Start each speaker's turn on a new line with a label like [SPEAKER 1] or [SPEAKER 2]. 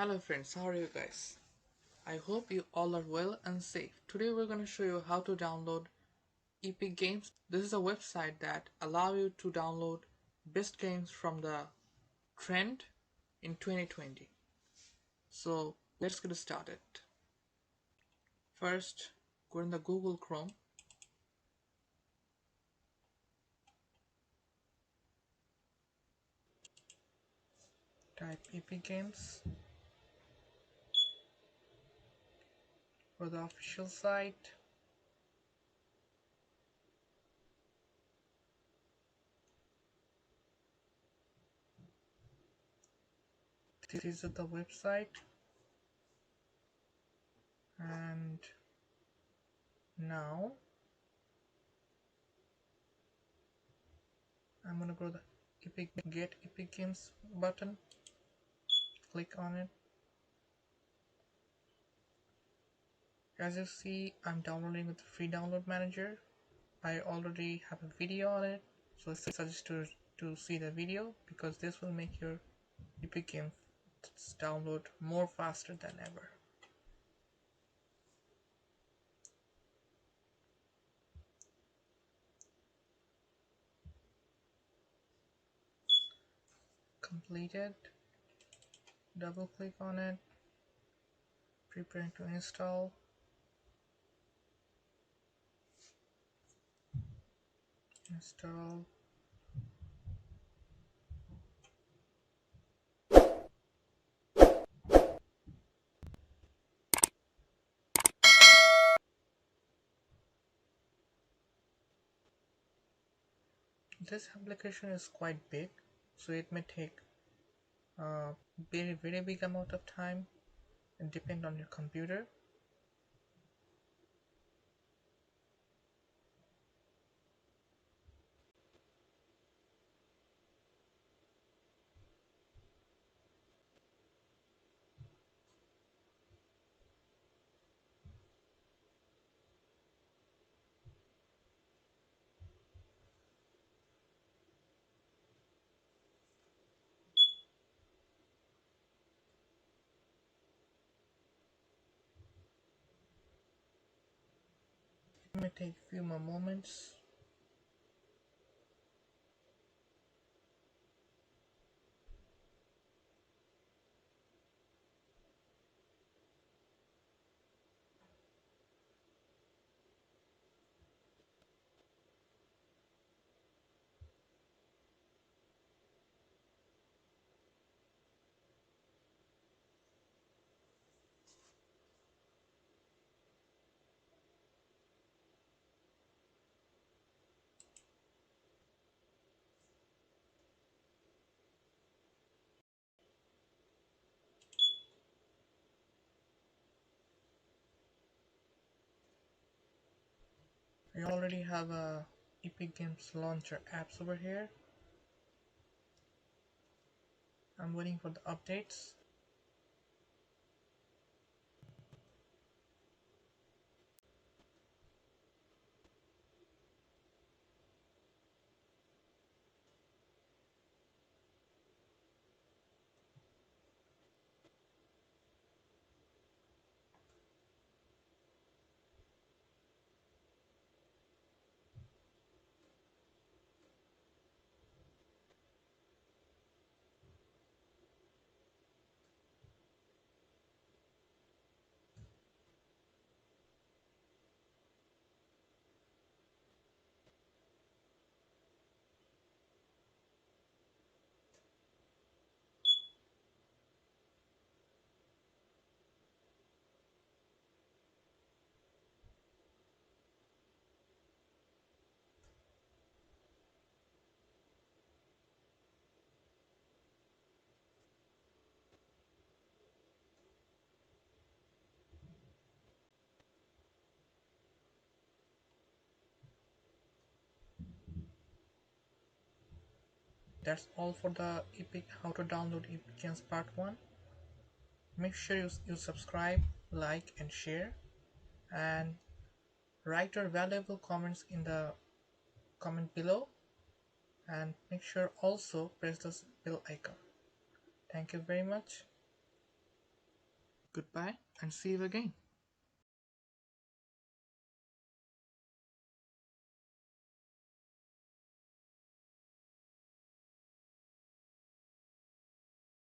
[SPEAKER 1] Hello friends, how are you guys? I hope you all are well and safe. Today we're going to show you how to download Epic Games. This is a website that allows you to download best games from the trend in 2020. So let's get started. First, go in the Google Chrome. Type Epic Games for the official site. This is the website, and now I'm gonna go to the Get Epic Games button. Click on it. As you see, I'm downloading with the free download manager. I already have a video on it, so I suggest to see the video because this will make your Epic Games download more faster than ever. Completed. Double click on it. Preparing to install. Install. This application is quite big, so it may take a very big amount of time and depend on your computer. It may take a few more moments. We already have a Epic Games Launcher apps over here. I'm waiting for the updates. That's all for the Epic how to download Epic Games part 1. Make sure you subscribe, like and share, and write your valuable comments in the comment below, and make sure also press the bell icon. Thank you very much. Goodbye and see you again.